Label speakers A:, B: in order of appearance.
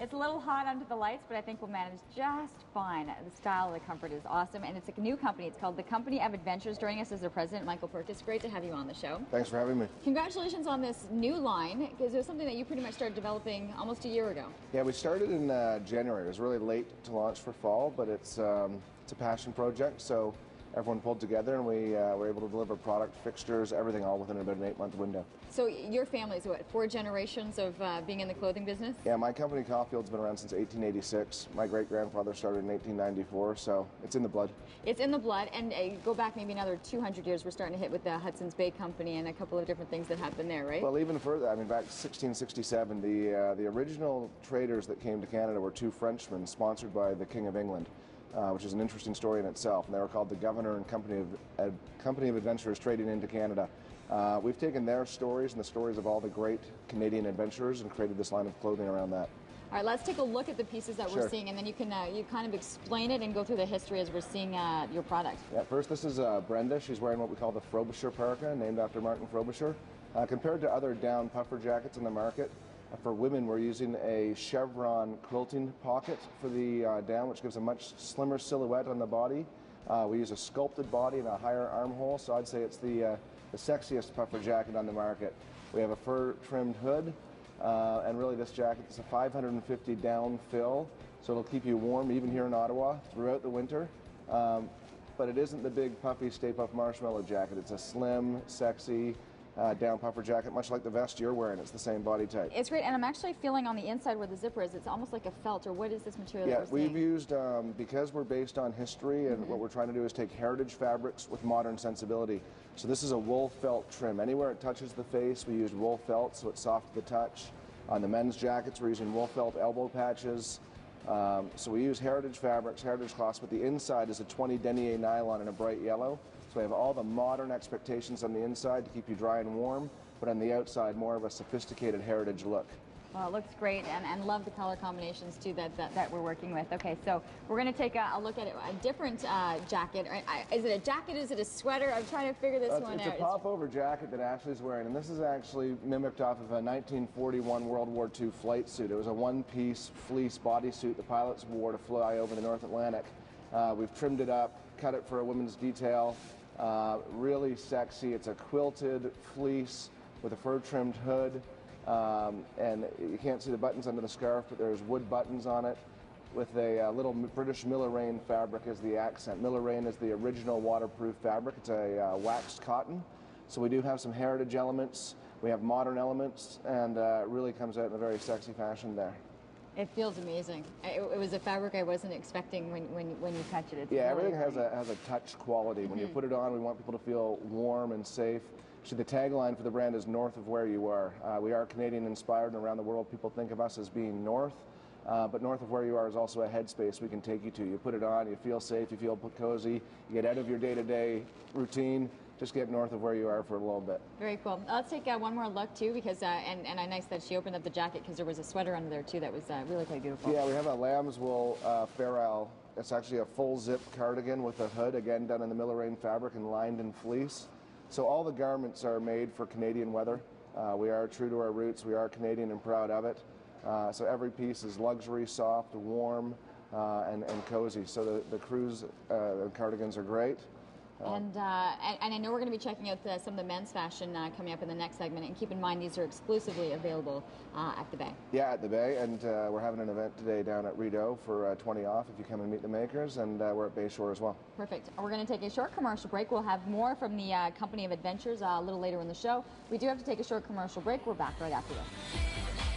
A: It's a little hot under the lights, but I think we'll manage just fine. The style and the comfort is awesome, and it's a new company. It's called the Company of Adventures. Joining us is their president, Michael Purkis. Great to have you on the show.
B: Thanks for having me.
A: Congratulations on this new line, because it was something that you pretty much started developing almost a year ago.
B: Yeah, we started in January. It was really late to launch for fall, but it's a passion project, so everyone pulled together and we were able to deliver product, fixtures, everything all within about an 8-month window.
A: So your family's what, 4 generations of being in the clothing business?
B: Yeah, my company Caulfield's been around since 1886. My great-grandfather started in 1894, so it's in the blood. It's in the blood,
A: and go back maybe another 200 years, we're starting to hit with the Hudson's Bay Company and a couple of different things that happened there, right?
B: Well, even further, I mean, back 1667, the original traders that came to Canada were 2 Frenchmen sponsored by the King of England. Which is an interesting story in itself, and they were called the Governor and Company of Adventurers Trading into Canada. We've taken their stories and the stories of all the great Canadian adventurers and created this line of clothing around that.
A: All right, let's take a look at the pieces that we're seeing, and then you can you kind of explain it and go through the history as we're seeing your product.
B: Yeah, first this is Brenda. She's wearing what we call the Frobisher parka, named after Martin Frobisher. Compared to other down puffer jackets in the market, for women, we're using a chevron quilting pocket for the down, which gives a much slimmer silhouette on the body. We use a sculpted body and a higher armhole, so I'd say it's the sexiest puffer jacket on the market. We have a fur-trimmed hood, and really this jacket is a 550 down fill, so it'll keep you warm even here in Ottawa throughout the winter. But it isn't the big puffy Stay Puft Marshmallow jacket. It's a slim, sexy, down puffer jacket, much like the vest you're wearing. It's the same body type.
A: It's great, and I'm actually feeling on the inside where the zipper is, it's almost like a felt, or what is this material that we're seeing?
B: We've used, because we're based on history, and what we're trying to do is take heritage fabrics with modern sensibility. So this is a wool felt trim. Anywhere it touches the face, we use wool felt, so it's soft to the touch. On the men's jackets, we're using wool felt elbow patches. So we use heritage fabrics, heritage cloths, but the inside is a 20 denier nylon in a bright yellow. So we have all the modern expectations on the inside to keep you dry and warm, but on the outside, more of a sophisticated heritage look.
A: Well, it looks great, and love the color combinations too that we're working with. Okay, so we're going to take a look at a different jacket. Is it a jacket? Is it a sweater? I'm trying to figure this one out.
B: It's a pop-over jacket that Ashley's wearing, and this is actually mimicked off of a 1941 World War II flight suit. It was a one-piece fleece bodysuit the pilots wore to fly over the North Atlantic. We've trimmed it up, cut it for a women's detail. Really sexy. It's a quilted fleece with a fur-trimmed hood. And you can't see the buttons under the scarf, but there's wood buttons on it with a little British Miller-Rain fabric as the accent. Miller-Rain is the original waterproof fabric. It's a waxed cotton. So we do have some heritage elements. We have modern elements, and it really comes out in a very sexy fashion there.
A: It feels amazing. It was a fabric I wasn't expecting when you touch it. It's
B: everything has a touch quality. When you put it on, we want people to feel warm and safe. Actually, the tagline for the brand is north of where you are. We are Canadian inspired, and around the world people think of us as being north. But north of where you are is also a headspace we can take you to. You put it on, you feel safe, you feel cozy, you get out of your day-to-day routine. Just get north of where you are for a little bit.
A: Very cool. Let's take one more look too, because and nice that she opened up the jacket, because there was a sweater under there too that was really quite beautiful.
B: Yeah, we have a lamb's wool ferrule. It's actually a full zip cardigan with a hood, again done in the Miller-Rain fabric and lined in fleece. So all the garments are made for Canadian weather. We are true to our roots. We are Canadian and proud of it. So every piece is luxury, soft, warm, and cozy. So the cruise cardigans are great.
A: And I know we're going to be checking out some of the men's fashion coming up in the next segment. And keep in mind, these are exclusively available at the Bay.
B: Yeah, at the Bay. And we're having an event today down at Rideau for 20 off if you come and meet the makers. And we're at Bayshore as well.
A: Perfect. We're going to take a short commercial break. We'll have more from the Company of Adventures a little later in the show. We do have to take a short commercial break. We're back right after this.